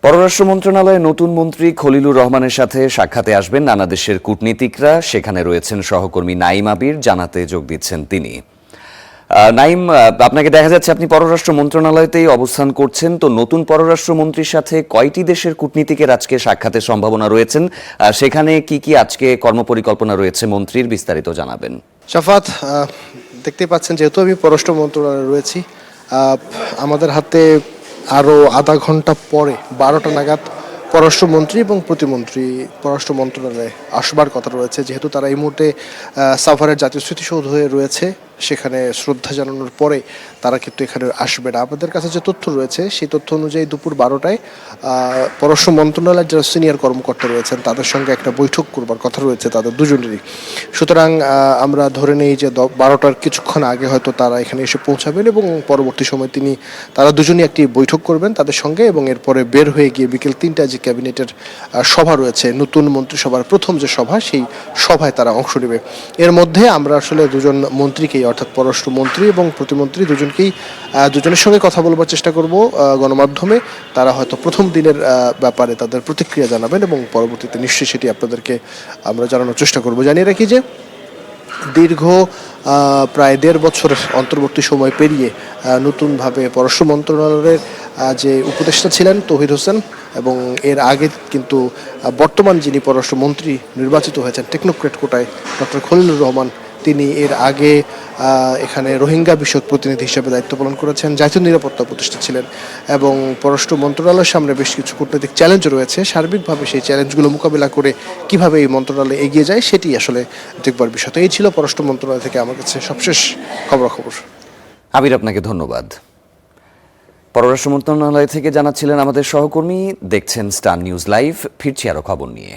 পররাষ্ট্র মন্ত্রণালয়ে নতুন মন্ত্রী খলিলুর রহমানের সাথে সাক্ষাতে আসবেন নানা দেশের কূটনীতিকরা। সেখানে রয়েছেন সহকর্মী নাঈম আবির, জানাতে যোগ দিচ্ছেন তিনি। নাঈম, আপনাকে দেখা যাচ্ছে আপনি পররাষ্ট্র মন্ত্রণালয়তেই অবস্থান করছেন। তো নতুন পররাষ্ট্রমন্ত্রীর সাথে কয়টি দেশের কূটনীতিকের আজকে সাক্ষাতের সম্ভাবনা রয়েছেন? সেখানে কি কি আজকে কর্মপরিকল্পনা রয়েছে মন্ত্রীর, বিস্তারিত জানাবেন। শাফাত, দেখতে পাচ্ছেন যেহেতু আমি পররাষ্ট্র মন্ত্রণালয়ে রয়েছি, আমাদের হাতে আরও আধা ঘন্টা পরে 12টা নাগাদ পররাষ্ট্রমন্ত্রী এবং প্রতিমন্ত্রী পররাষ্ট্র মন্ত্রণালয়ে আসবার কথা রয়েছে। যেহেতু তারা এই মুহূর্তে সাভারের জাতীয় স্মৃতিসৌধ হয়ে রয়েছে, সেখানে শ্রদ্ধা জানানোর পরে তারা কিন্তু এখানে আসবে না। আমাদের কাছে যে তথ্য রয়েছে সেই তথ্য অনুযায়ী দুপুর 12টায় পররাষ্ট্র মন্ত্রণালয়ের যারা সিনিয়র কর্মকর্তা রয়েছেন তাদের সঙ্গে একটা বৈঠক করবার কথা রয়েছে তাদের দুজনেরই। সুতরাং আমরা ধরে নেই যে 12টার কিছুক্ষণ আগে হয়তো তারা এখানে এসে পৌঁছাবেন এবং পরবর্তী সময় তারা দুজনই একটি বৈঠক করবেন তাদের সঙ্গে, এবং এরপরে বের হয়ে গিয়ে বিকেল 3টায় যে ক্যাবিনেটের সভা রয়েছে, নতুন মন্ত্রিসভার প্রথম যে সভা, সেই সভায় তারা অংশ নেবে। এর মধ্যে আমরা আসলে দুজন মন্ত্রীকেই, অর্থাৎ পররাষ্ট্রমন্ত্রী এবং প্রতিমন্ত্রী দুজনের সঙ্গে কথা বলবার চেষ্টা করব গণমাধ্যমে। তারা হয়তো প্রথম দিনের ব্যাপারে তাদের প্রতিক্রিয়া জানাবেন এবং পরবর্তীতে নিশ্চয়ই সেটি আপনাদেরকে আমরা জানানোর চেষ্টা করব। জানিয়ে রাখি যে দীর্ঘ প্রায় 1.5 বছরের অন্তর্বর্তী সময় পেরিয়ে নতুনভাবে পররাষ্ট্র মন্ত্রণালয়ের যে উপদেষ্টা ছিলেন তৌহিদ হোসেন, এবং এর আগে কিন্তু বর্তমান যিনি পররাষ্ট্রমন্ত্রী নির্বাচিত হয়েছেন টেকনোক্রেট কোটায়, ডক্টর খলিলুর রহমান, তিনি এর আগে এখানে রোহিঙ্গা বিষয়ক প্রতিনিধি হিসেবে দায়িত্ব পালন করেছেন, জাতীয় নিরাপত্তা উপদেষ্টা ছিলেন, এবং পররাষ্ট্র মন্ত্রণালয়ের সামনে বেশ কিছু কূটনৈতিক চ্যালেঞ্জ রয়েছে। সার্বিকভাবে সেই চ্যালেঞ্জগুলো মোকাবিলা করে কিভাবে এই মন্ত্রণালয় এগিয়ে যায় সেটি আসলে দেখবার বিষয়। তো এই ছিল পররাষ্ট্র মন্ত্রণালয় থেকে আমার কাছে সবশেষ খবরাখবর। আবির, আপনাকে ধন্যবাদ। পররাষ্ট্র মন্ত্রণালয় থেকে জানাচ্ছিলেন আমাদের সহকর্মী। দেখছেন স্টার নিউজ লাইভ। ফিরছি আরো খবর নিয়ে।